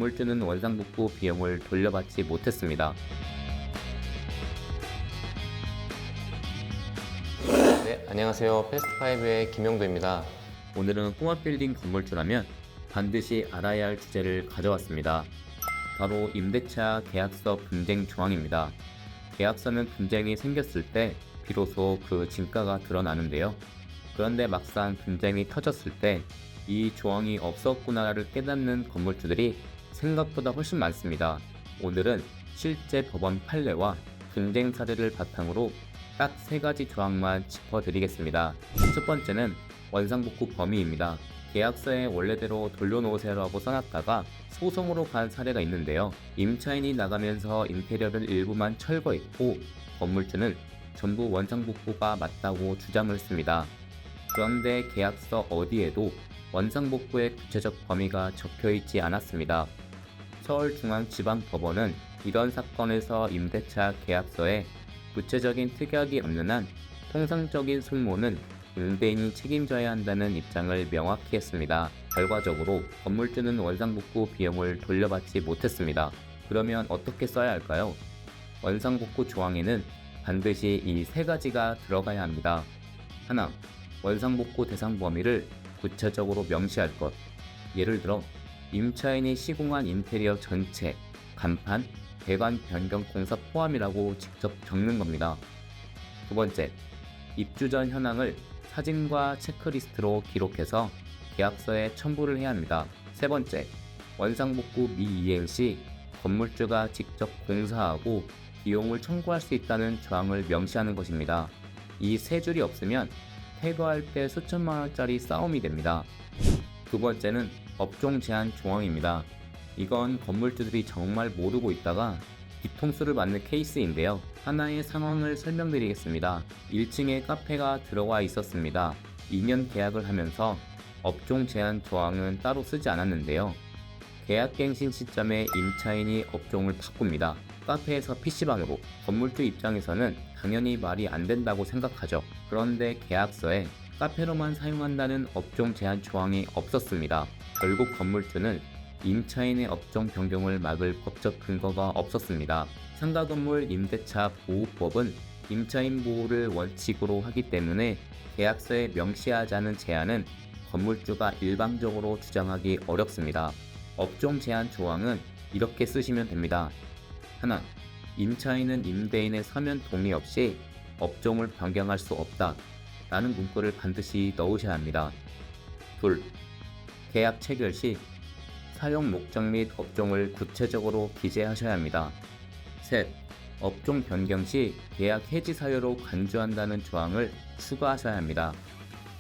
건물주는 원상복구 비용을 돌려받지 못했습니다. 네, 안녕하세요. 패스트5의 김용도입니다. 오늘은 꼬마빌딩 건물주라면 반드시 알아야 할 주제를 가져왔습니다. 바로 임대차 계약서 분쟁 조항입니다. 계약서는 분쟁이 생겼을 때 비로소 그 진가가 드러나는데요. 그런데 막상 분쟁이 터졌을 때 이 조항이 없었구나를 깨닫는 건물주들이 생각보다 훨씬 많습니다. 오늘은 실제 법원 판례와 분쟁 사례를 바탕으로 딱 3가지 조항만 짚어드리겠습니다. 첫 번째는 원상복구 범위입니다. 계약서에 원래대로 돌려놓으세요라고 써놨다가 소송으로 간 사례가 있는데요. 임차인이 나가면서 인테리어를 일부만 철거했고 건물주는 전부 원상복구가 맞다고 주장을 했습니다. 그런데 계약서 어디에도 원상복구의 구체적 범위가 적혀있지 않았습니다. 서울중앙지방법원은 이런 사건에서 임대차 계약서에 구체적인 특약이 없는 한 통상적인 손모는 임대인이 책임져야 한다는 입장을 명확히 했습니다. 결과적으로 건물주는 원상복구 비용을 돌려받지 못했습니다. 그러면 어떻게 써야 할까요? 원상복구 조항에는 반드시 이 3가지가 들어가야 합니다. 하나, 원상복구 대상 범위를 구체적으로 명시할 것. 예를 들어 임차인이 시공한 인테리어 전체, 간판, 배관 변경 공사 포함이라고 직접 적는 겁니다. 두 번째, 입주 전 현황을 사진과 체크리스트로 기록해서 계약서에 첨부를 해야 합니다. 세 번째, 원상복구 미이행 시 건물주가 직접 공사하고 비용을 청구할 수 있다는 조항을 명시하는 것입니다. 이 3줄이 없으면 퇴거할 때 수천만 원짜리 싸움이 됩니다. 두 번째는 업종 제한 조항입니다. 이건 건물주들이 정말 모르고 있다가 뒤통수를 맞는 케이스인데요. 하나의 상황을 설명드리겠습니다. 1층에 카페가 들어와 있었습니다. 2년 계약을 하면서 업종 제한 조항은 따로 쓰지 않았는데요. 계약갱신 시점에 임차인이 업종을 바꿉니다. 카페에서 PC방으로. 건물주 입장에서는 당연히 말이 안 된다고 생각하죠. 그런데 계약서에 카페로만 사용한다는 업종 제한 조항이 없었습니다. 결국 건물주는 임차인의 업종 변경을 막을 법적 근거가 없었습니다. 상가건물 임대차 보호법은 임차인 보호를 원칙으로 하기 때문에 계약서에 명시하지 않은 제한은 건물주가 일방적으로 주장하기 어렵습니다. 업종 제한 조항은 이렇게 쓰시면 됩니다. 하나, 임차인은 임대인의 서면 동의 없이 업종을 변경할 수 없다 라는 문구를 반드시 넣으셔야 합니다. 둘, 계약 체결 시 사용 목적 및 업종을 구체적으로 기재하셔야 합니다. 셋, 업종 변경 시 계약 해지 사유로 간주한다는 조항을 추가하셔야 합니다.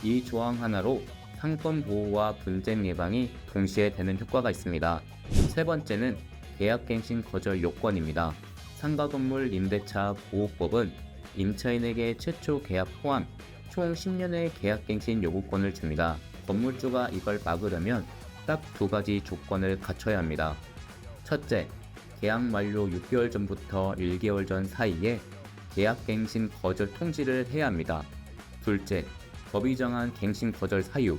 이 조항 하나로 상권 보호와 분쟁 예방이 동시에 되는 효과가 있습니다. 세 번째는 계약갱신 거절 요건입니다. 상가건물 임대차 보호법은 임차인에게 최초 계약 포함 총 10년의 계약갱신 요구권을 줍니다. 건물주가 이걸 막으려면 딱 2가지 조건을 갖춰야 합니다. 첫째, 계약 만료 6개월 전부터 1개월 전 사이에 계약갱신 거절 통지를 해야 합니다. 둘째, 법이 정한 갱신 거절 사유,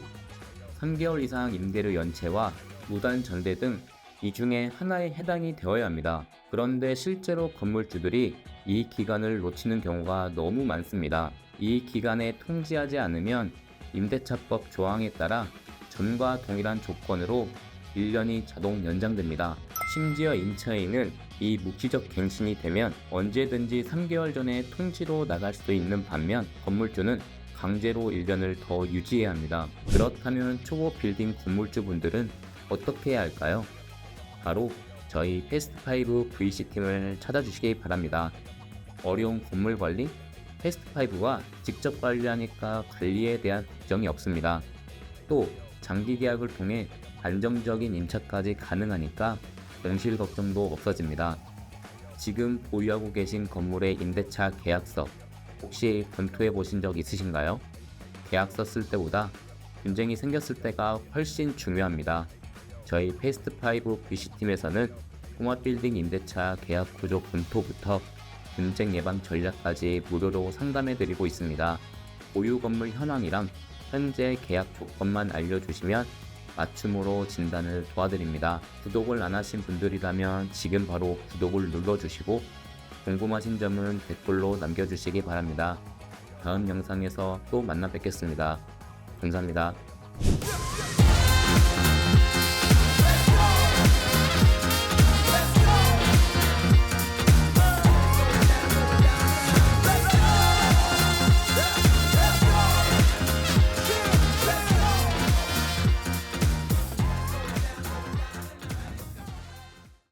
3개월 이상 임대료 연체와 무단 전대 등 이 중에 하나에 해당이 되어야 합니다. 그런데 실제로 건물주들이 이 기간을 놓치는 경우가 너무 많습니다. 이 기간에 통지하지 않으면 임대차법 조항에 따라 전과 동일한 조건으로 1년이 자동 연장됩니다. 심지어 임차인은 이 묵시적 갱신이 되면 언제든지 3개월 전에 통지로 나갈 수 있는 반면 건물주는 강제로 1년을 더 유지해야 합니다. 그렇다면 초보 빌딩 건물주분들은 어떻게 해야 할까요? 바로 저희 패스트5 VC팀을 찾아주시기 바랍니다. 어려운 건물 관리? 패스트5와 직접 관리하니까 관리에 대한 걱정이 없습니다. 또 장기 계약을 통해 안정적인 임차까지 가능하니까 공실 걱정도 없어집니다. 지금 보유하고 계신 건물의 임대차 계약서 혹시 검토해 보신 적 있으신가요? 계약서 쓸 때보다 분쟁이 생겼을 때가 훨씬 중요합니다. 저희 패스트5 BC팀에서는 꼬마빌딩 임대차 계약 구조 검토부터 분쟁 예방 전략까지 무료로 상담해드리고 있습니다. 보유 건물 현황이랑 현재 계약 조건만 알려주시면 맞춤으로 진단을 도와드립니다. 구독을 안 하신 분들이라면 지금 바로 구독을 눌러주시고 궁금하신 점은 댓글로 남겨주시기 바랍니다. 다음 영상에서 또 만나 뵙겠습니다. 감사합니다.